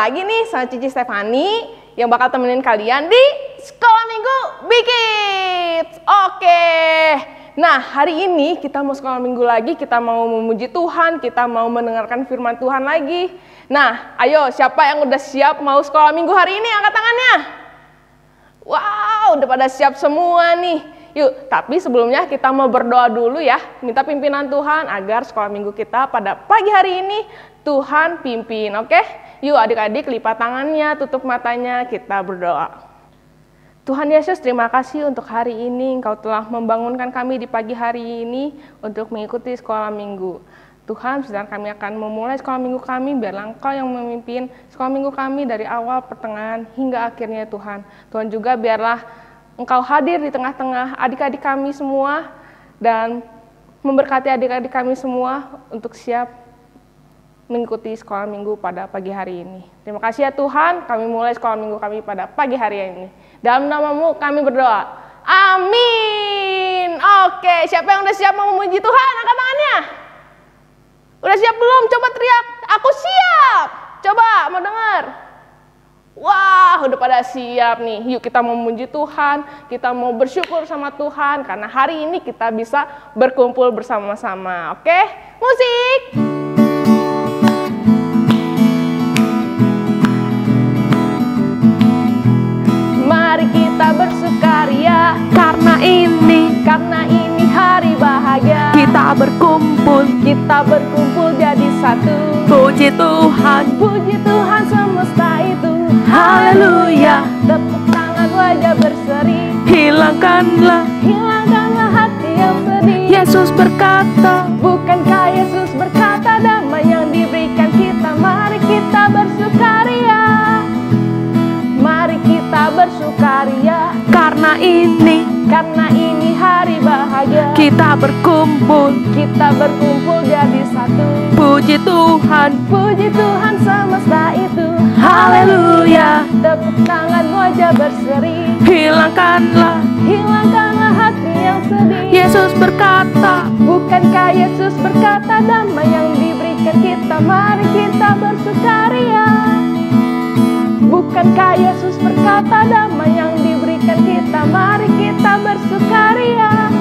lagi nih sama Cici Stefani yang bakal temenin kalian di Sekolah Minggu Bikits. Oke. Nah, hari ini kita mau sekolah minggu lagi, kita mau memuji Tuhan, kita mau mendengarkan firman Tuhan lagi. Nah, ayo siapa yang udah siap mau sekolah minggu hari ini? Angkat tangannya. Wow, udah pada siap semua nih. Yuk, tapi sebelumnya kita mau berdoa dulu ya. Minta pimpinan Tuhan agar sekolah minggu kita pada pagi hari ini Tuhan pimpin, oke? Yuk adik-adik lipat tangannya, tutup matanya, kita berdoa. Tuhan Yesus, terima kasih untuk hari ini Engkau telah membangunkan kami di pagi hari ini untuk mengikuti sekolah minggu. Tuhan, sedang kami akan memulai sekolah minggu kami, biarlah Engkau yang memimpin sekolah minggu kami dari awal, pertengahan, hingga akhirnya Tuhan. Tuhan juga biarlah Engkau hadir di tengah-tengah adik-adik kami semua dan memberkati adik-adik kami semua untuk siap mengikuti sekolah minggu pada pagi hari ini. Terima kasih ya Tuhan, kami mulai sekolah minggu kami pada pagi hari ini. Dalam nama-Mu kami berdoa. Amin. Oke, siapa yang udah siap mau memuji Tuhan? Angkat tangannya. Udah siap belum? Coba teriak, aku siap. Coba, mau dengar? Wah, udah pada siap nih. Yuk kita mau memuji Tuhan, kita mau bersyukur sama Tuhan karena hari ini kita bisa berkumpul bersama-sama. Oke, musik. Mari kita bersukaria karena ini hari bahagia. Kita berkumpul jadi satu. Puji Tuhan semesta itu. Haleluya. Tepuk tangan wajah berseri. Hilangkanlah hati yang sedih. Yesus berkata, bukankah Yesus berkata damai yang diberikan kita. Mari kita bersukaria. Mari kita bersukaria karena ini hari bahagia. Kita berkumpul jadi satu. Puji Tuhan semesta itu. Haleluya. Tepuk tangan wajah berseri. Hilangkanlah hati yang sedih. Yesus berkata, bukankah Yesus berkata damai yang diberikan kita. Mari kita bersukaria. Bukankah Yesus berkata damai yang diberikan kita. Mari kita bersukaria.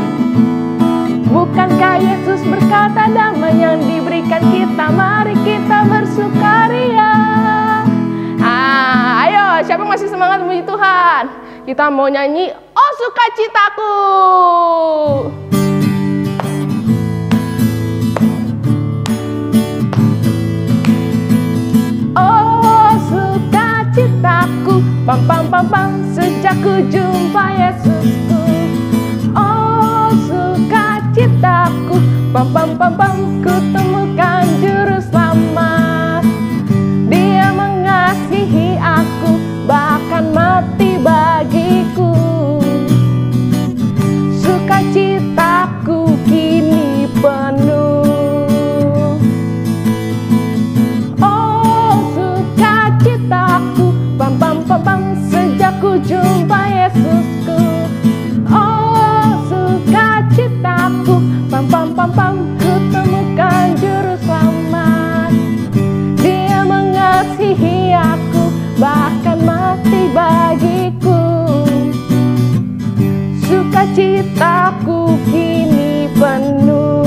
Bukankah Yesus berkata damai yang diberikan kita. Mari kita bersukaria. Ayo, siapa yang masih semangat memuji Tuhan? Kita mau nyanyi Oh Sukacitaku. Oh sukacitaku, pam pam pam pam, sejak ku jumpa Yesusku. Oh sukacitaku, pam pam pam pam, ku temukan juru selamat. Dia mengasihi aku, bahkan mati bagiku. Sukacitaku kini penuh. Oh sukacitaku, pam pam pam pam, sejak ku jumpa Yesusku. Oh sukacitaku, pam pam pam pam, ku temukan juru selamat. Dia mengasihi aku, bahkan mati bagiku. Sukacitaku kini penuh.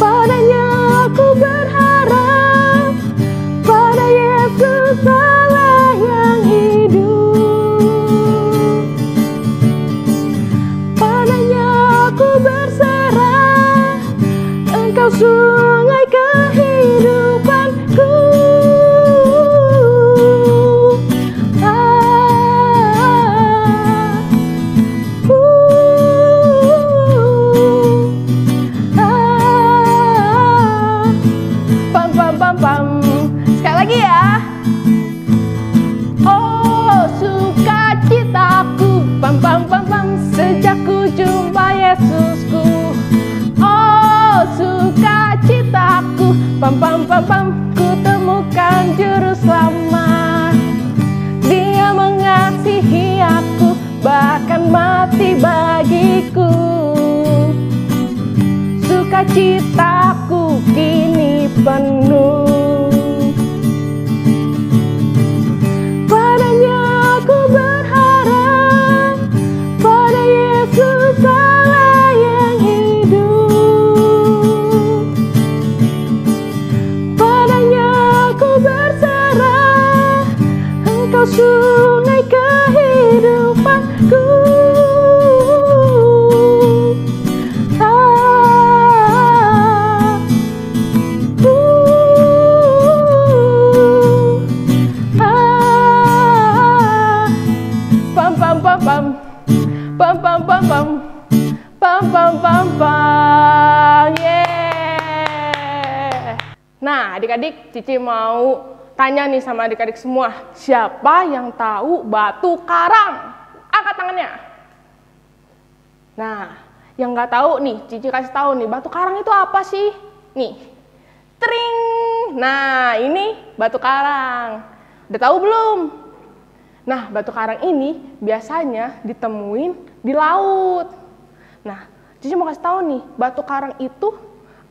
Padanya aku berharap, pada Yesus Allah yang hidup. Padanya aku berserah, Engkau sungai kehidupanku. Pam pam pam pam. Sekali lagi ya. Oh sukacitaku, pam pam pam pam, sejak ku jumpa Yesusku. Oh sukacitaku, pam pam pam pam, ku temukan juru selamat. Dia mengasihi aku, bahkan mati bagiku. Sukacitaku kini penuh. ku berserah, Engkau sungai kehidupanku. Pam pam pam pam pam pam pam pam pam pam pam pam. Yeah. Nah, adik-adik, Cici mau tanya nih sama adik-adik semua, siapa yang tahu batu karang? Angkat tangannya. Nah, yang nggak tahu nih, Cici kasih tahu nih, batu karang itu apa sih? Nih, tring. Nah, ini batu karang. Udah tahu belum? Nah, batu karang ini biasanya ditemuin di laut. Nah, Cici mau kasih tahu nih, batu karang itu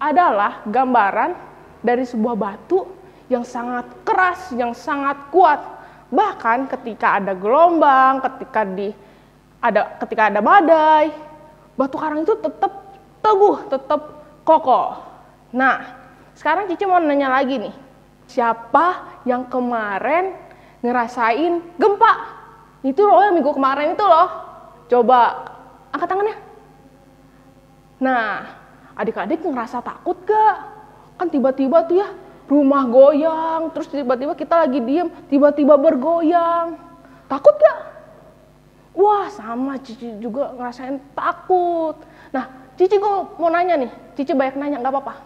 adalah gambaran dari sebuah batu yang sangat keras, yang sangat kuat. Bahkan ketika ada gelombang, ketika ada badai, batu karang itu tetap teguh, tetap kokoh. Nah, sekarang Cici mau nanya lagi nih, siapa yang kemarin ngerasain gempa? Itu loh yang minggu kemarin itu loh. Coba angkat tangannya. Nah, adik-adik ngerasa takut gak? Kan tiba-tiba tuh ya rumah goyang, terus tiba-tiba kita lagi diem, tiba-tiba bergoyang. Takut gak? Wah, sama Cici juga ngerasain takut. Nah, Cici mau nanya nih, Cici banyak nanya, gak apa-apa.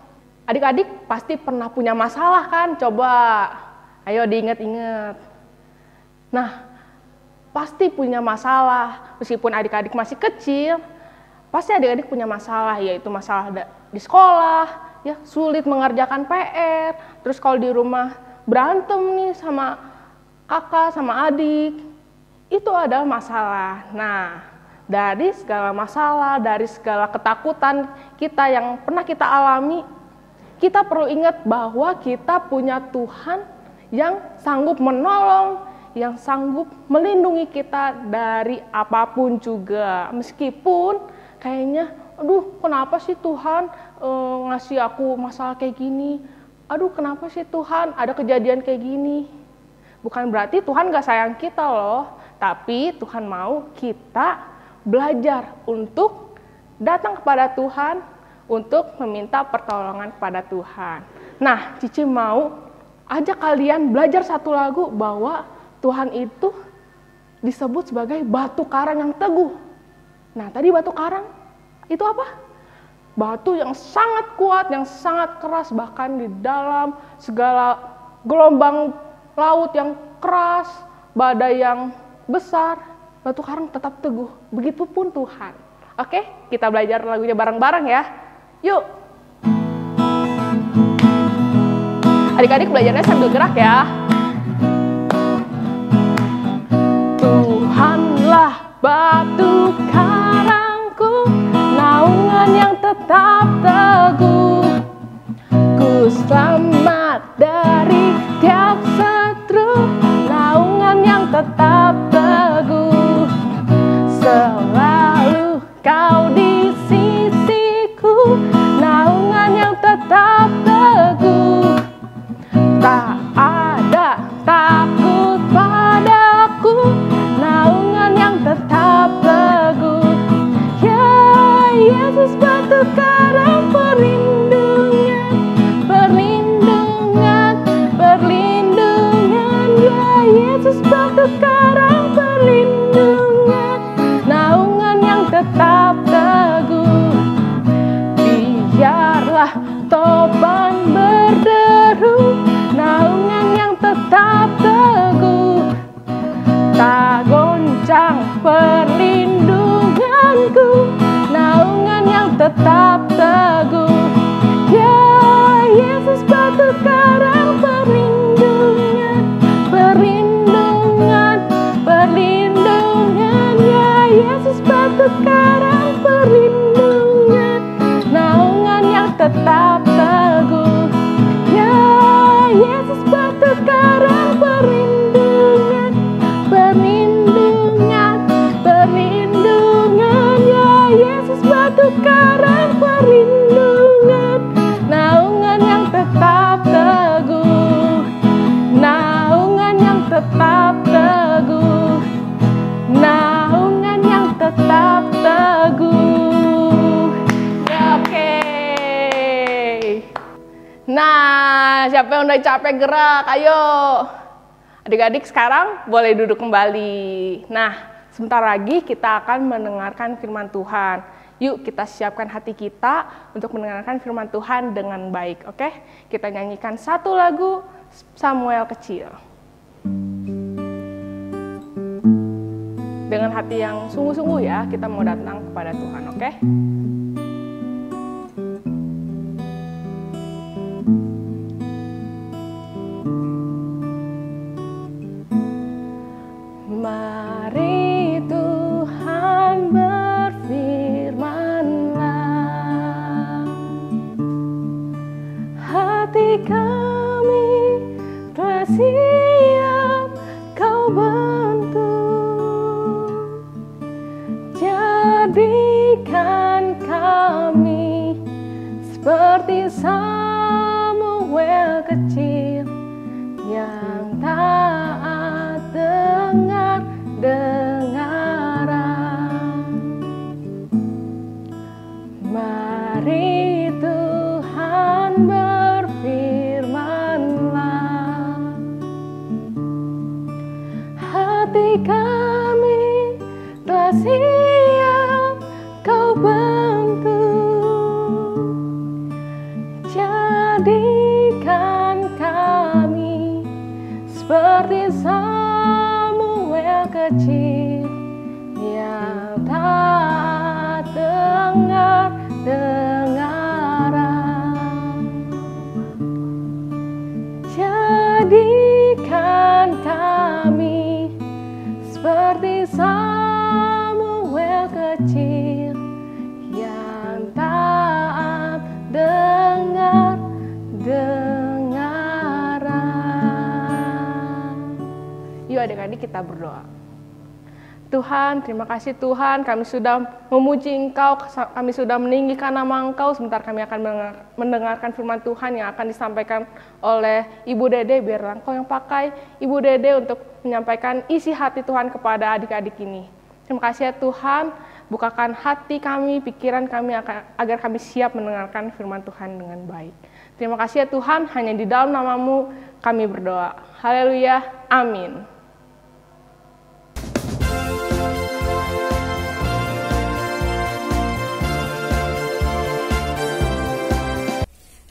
Adik-adik pasti pernah punya masalah kan? Coba, ayo diinget-inget. Nah, pasti punya masalah, meskipun adik-adik masih kecil, pasti adik-adik punya masalah, yaitu masalah di sekolah, ya sulit mengerjakan PR, terus kalau di rumah berantem nih sama kakak, sama adik, itu adalah masalah. Nah, dari segala masalah, dari segala ketakutan kita yang pernah kita alami, kita perlu ingat bahwa kita punya Tuhan yang sanggup menolong, yang sanggup melindungi kita dari apapun juga. Meskipun kayaknya, aduh kenapa sih Tuhan ngasih aku masalah kayak gini? Aduh kenapa sih Tuhan ada kejadian kayak gini? Bukan berarti Tuhan gak sayang kita loh. Tapi Tuhan mau kita belajar untuk datang kepada Tuhan, untuk meminta pertolongan kepada Tuhan. Nah, Cici mau ajak kalian belajar satu lagu bahwa Tuhan itu disebut sebagai batu karang yang teguh. Nah, tadi batu karang itu apa? Batu yang sangat kuat, yang sangat keras, bahkan di dalam segala gelombang laut yang keras, badai yang besar, batu karang tetap teguh. Begitupun Tuhan. Oke, kita belajar lagunya bareng-bareng ya. Yuk. Adik-adik belajarnya sambil gerak ya. Tuhanlah batu karangku, naungan yang tetap teguh. Ku selamat dari tiap seteru, naungan yang tetap teguh. Selalu kau di sisiku, naungan yang tetap teguh. Tak ada takut padaku, naungan yang tetap teguh. Ya Yesus batu karang perlindungan, perlindungan, perlindungan. Ya Yesus batu karang Siapa yang udah capek gerak, ayo. Adik-adik sekarang boleh duduk kembali. Nah, sebentar lagi kita akan mendengarkan firman Tuhan. Yuk kita siapkan hati kita untuk mendengarkan firman Tuhan dengan baik, oke? Kita nyanyikan satu lagu Samuel Kecil. Dengan hati yang sungguh-sungguh ya, kita mau datang kepada Tuhan, oke? Mari Tuhan berfirman-Lah, hati kami telah siap Kau bentuk, jadikan kami seperti Samuel kecil yang taat dengaran. Mari Tuhan berfirman-Lah, hati kami telah siap Kau bentuk, jadikan kami seperti Samuel kecil yang taat dengaran. Jadikan kami seperti Samuel kecil yang taat dengaran. Yuk adik-adik kita berdoa. Tuhan, terima kasih Tuhan, kami sudah memuji Engkau, kami sudah meninggikan nama Engkau. Sebentar kami akan mendengarkan firman Tuhan yang akan disampaikan oleh Ibu Dede. Biarlah Engkau yang pakai Ibu Dede untuk menyampaikan isi hati Tuhan kepada adik-adik ini. Terima kasih ya Tuhan, bukakan hati kami, pikiran kami agar kami siap mendengarkan firman Tuhan dengan baik. Terima kasih ya Tuhan, hanya di dalam nama-Mu kami berdoa. Haleluya, amin.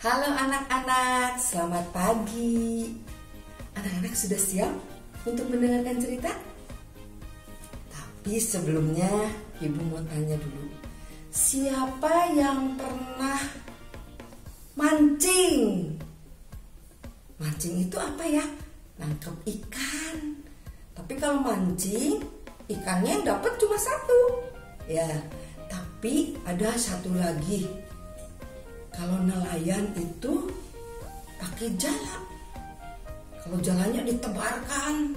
Halo anak-anak, selamat pagi. Anak-anak sudah siap untuk mendengarkan cerita? Tapi sebelumnya Ibu mau tanya dulu. Siapa yang pernah mancing? Mancing itu apa ya? Nangkep ikan. Tapi kalau mancing, ikannya yang dapat cuma satu. Ya, tapi ada satu lagi. Kalau nelayan itu pakai jala. Kalau jalanya ditebarkan,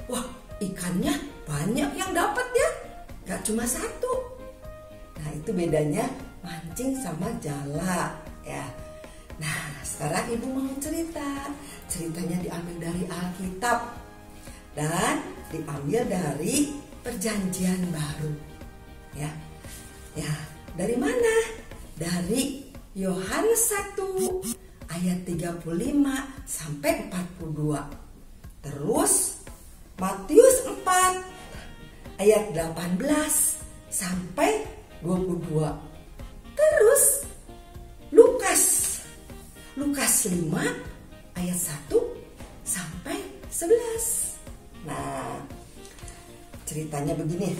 wah ikannya banyak yang dapat ya, gak cuma satu. Nah itu bedanya mancing sama jala ya. Nah sekarang Ibu mau cerita. Ceritanya diambil dari Alkitab dan diambil dari Perjanjian Baru. Ya, dari mana? Dari Yohanes 1 ayat 35 sampai 42. Terus Matius 4 ayat 18 sampai 22. Terus Lukas 5 ayat 1 sampai 11. Nah, ceritanya begini.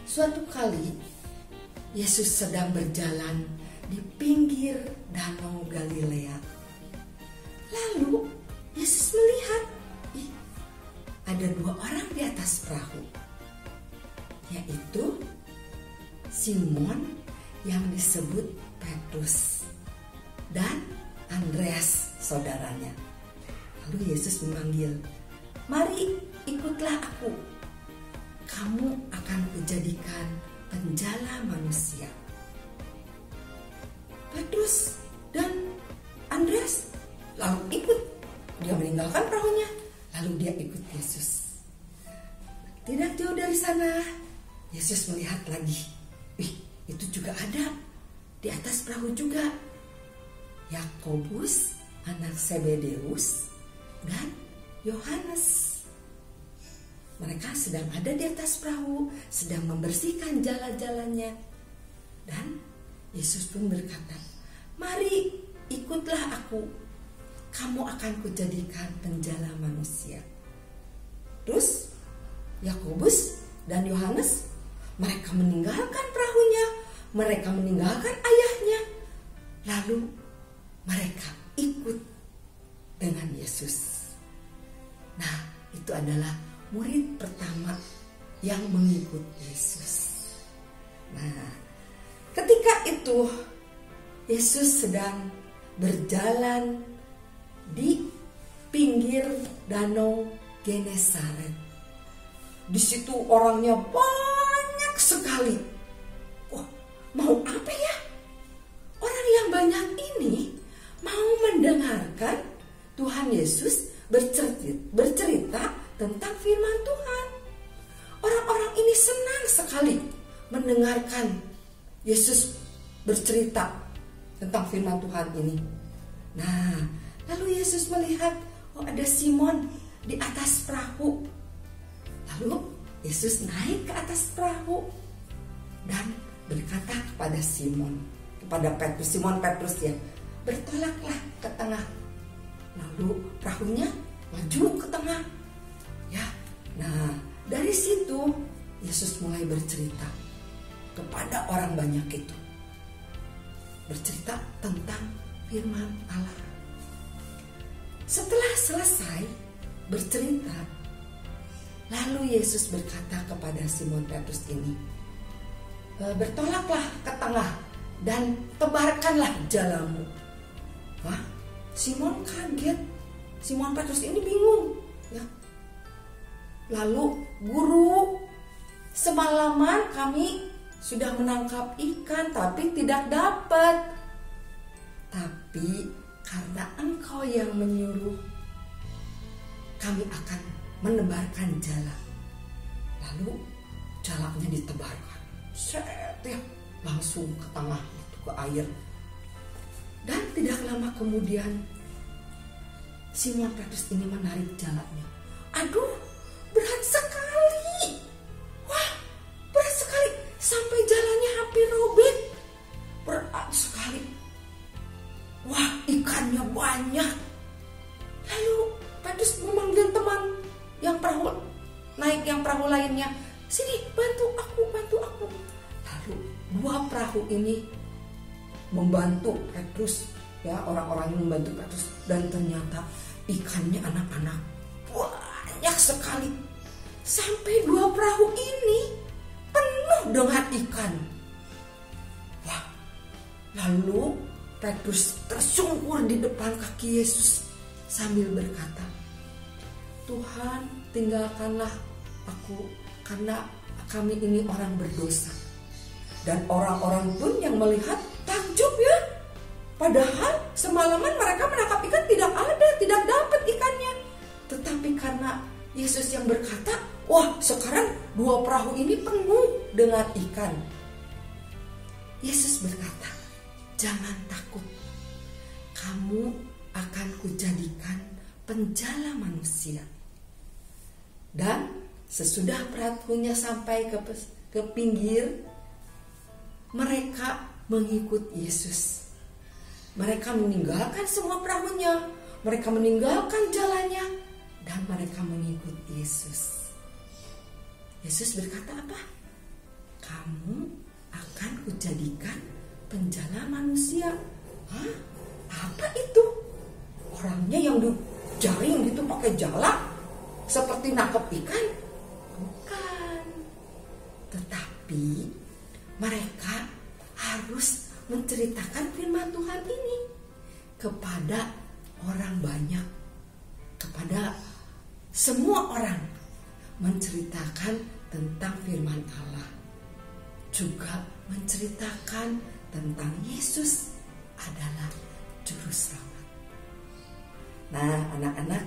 Suatu kali Yesus sedang berjalan di pinggir Danau Galilea. Lalu Yesus melihat, ada dua orang di atas perahu, yaitu Simon yang disebut Petrus dan Andreas saudaranya. Lalu Yesus memanggil, "Mari ikutlah aku, kamu akan kujadikan penjala manusia." Petrus dan Andreas lalu ikut. Dia meninggalkan perahunya, lalu dia ikut Yesus. Tidak jauh dari sana, Yesus melihat lagi. Itu juga ada di atas perahu juga. Yakobus anak Zebedeus dan Yohanes. Mereka sedang ada di atas perahu, sedang membersihkan jalan-jalannya. Dan Yesus pun berkata, "Mari ikutlah aku, kamu akan kujadikan penjala manusia." Terus Yakobus dan Yohanes, mereka meninggalkan perahunya, mereka meninggalkan ayahnya, lalu mereka ikut dengan Yesus. Nah, itu adalah murid pertama yang mengikut Yesus. Nah, ketika itu Yesus sedang berjalan di pinggir danau Genesaret. Di situ orangnya banyak sekali. Wah, mau apa ya? Orang yang banyak ini mau mendengarkan Tuhan Yesus bercerita tentang firman Tuhan. Orang-orang ini senang sekali mendengarkan Yesus bercerita tentang firman Tuhan ini. Nah, lalu Yesus melihat, ada Simon di atas perahu. Lalu Yesus naik ke atas perahu dan berkata kepada Simon Petrus ya, "Bertolaklah ke tengah." Lalu perahunya maju ke tengah. Ya, nah dari situ Yesus mulai bercerita kepada orang banyak itu, bercerita tentang firman Allah. Setelah selesai bercerita, lalu Yesus berkata kepada Simon Petrus ini, "Bertolaklah ke tengah dan tebarkanlah jalamu." Wah, Simon kaget. Simon Petrus ini bingung. Ya. Lalu, "Guru, semalaman kami sudah menangkap ikan tapi tidak dapat. Tapi karena Engkau yang menyuruh, kami akan menebarkan jala." Lalu jalanya ditebarkan. Set ya, langsung ke tengah ke air. Dan tidak lama kemudian Simon Petrus ini menarik jalanya. Aduh, berat sekali. Wah, berat sekali. Sampai jalannya hampir robek. Berat sekali. Wah, ikannya banyak. Lalu Petrus memanggil teman yang perahu lainnya. "Sini, bantu aku. Lalu dua perahu ini membantu Petrus. Ya, orang-orang ini membantu Petrus. Dan ternyata ikannya anak-anak banyak sekali. Sampai dua perahu ini penuh dengan ikan. Wah, lalu Petrus tersungkur di depan kaki Yesus sambil berkata, "Tuhan, tinggalkanlah aku karena kami ini orang berdosa." Dan orang-orang pun yang melihat takjub ya. Padahal semalaman mereka menangkap ikan tidak dapat ikannya. Tetapi karena Yesus yang berkata, wah, sekarang dua perahu ini penuh dengan ikan. Yesus berkata, "Jangan takut. Kamu akan kujadikan penjala manusia." Dan sesudah perahunya sampai ke pinggir, mereka mengikut Yesus. Mereka meninggalkan semua perahunya, mereka meninggalkan jalannya, dan mereka mengikut Yesus. Yesus berkata apa? "Kamu akan kujadikan penjala manusia." Hah? Apa itu? Orangnya yang dijaring gitu pakai jala seperti nangkep ikan? Bukan. Tetapi mereka harus menceritakan firman Tuhan ini kepada orang banyak, kepada semua orang, menceritakan tentang firman Allah, juga menceritakan tentang Yesus adalah juru selamat. Nah, anak-anak,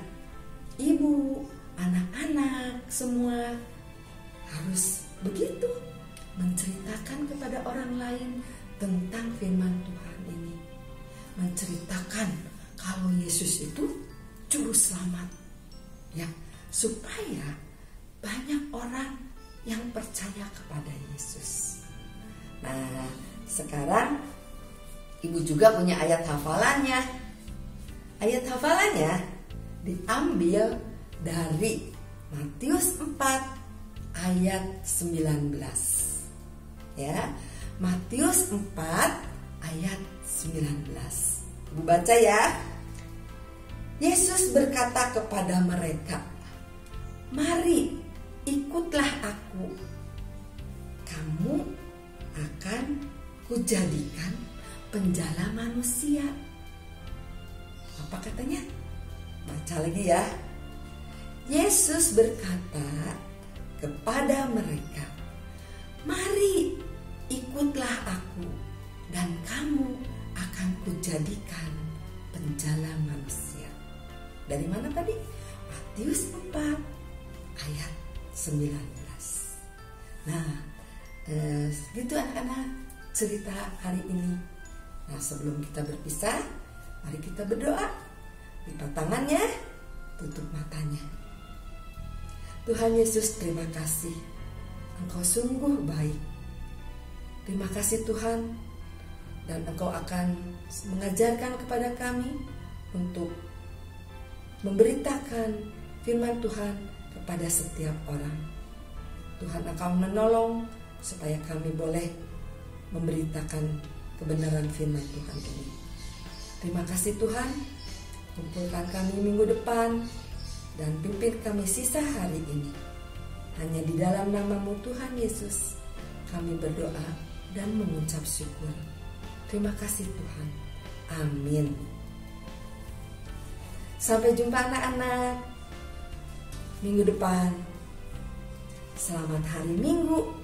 ibu, anak-anak semua harus begitu, menceritakan kepada orang lain tentang firman Tuhan ini, menceritakan kalau kalau Yesus itu juru selamat, ya, supaya banyak orang yang percaya kepada Yesus. Nah, sekarang Ibu juga punya ayat hafalannya. Ayat hafalannya diambil dari Matius 4 ayat 19. Ya, Matius 4 ayat 19. Ibu baca ya. Yesus berkata kepada mereka, "Mari, ikutlah aku. Kamu akan kujadikan penjala manusia." Apa katanya? Baca lagi ya. Yesus berkata kepada mereka, "Mari, ikutlah aku, dan kamu akan kujadikan penjala manusia." Dari mana tadi? Matius 4 ayat 19. Nah, gitu anak-anak cerita hari ini. Nah, sebelum kita berpisah, mari kita berdoa. Lipat tangannya, tutup matanya. Tuhan Yesus, terima kasih. Engkau sungguh baik. Terima kasih Tuhan. Dan Engkau akan mengajarkan kepada kami untuk memberitakan firman Tuhan kepada setiap orang. Tuhan, Engkau menolong supaya kami boleh memberitakan kebenaran firman Tuhan ini. Terima kasih Tuhan. Kumpulkan kami minggu depan dan pimpin kami sisa hari ini. Hanya di dalam nama-Mu Tuhan Yesus kami berdoa dan mengucap syukur. Terima kasih Tuhan. Amin. Sampai jumpa anak-anak minggu depan. Selamat hari Minggu.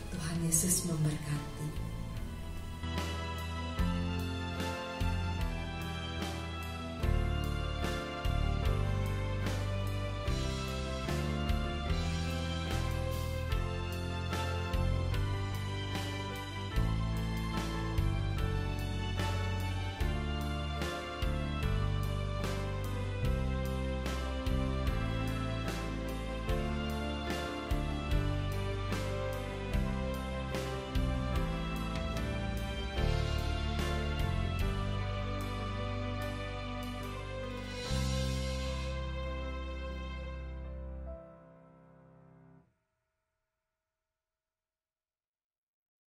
Tuhan Yesus memberkati.